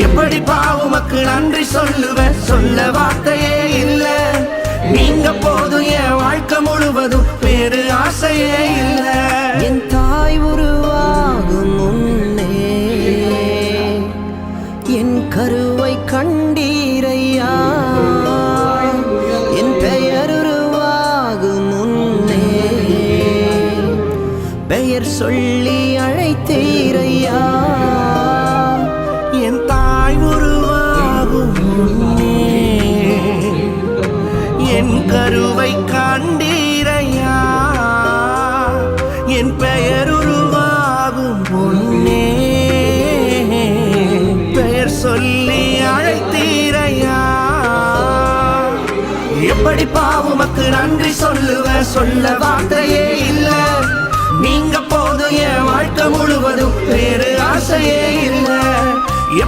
எப்படி பாவுமக்கு நன்றி சொல்லுவேன், சொல்ல வார்த்தையே இல்ல. நீங்க போதும் என் வாழ்க்கை முழுவதும், வேறு ஆசையே இல்ல. என் தாய் உருவாகும் முன்னே என் கருவை கண்டீரையா, என் பெயர் உருவாகும் முன்னே பெயர் சொல்லி அழைத்தீரையா. என் தாய் உருவாகும் முன்னே என் கருவை கண்டீரையா, என் பெயர் உருவாகும் முன்னே பெயர் சொல்லி அழைத்தீரையா. எப்படி பாவுமக்கு நன்றி சொல்லுவேன், சொல்ல வார்த்தையே இல்ல. நீங்க போதும் என் வாழ்க்கை முழுவதும், வேறு ஆசையே இல்ல.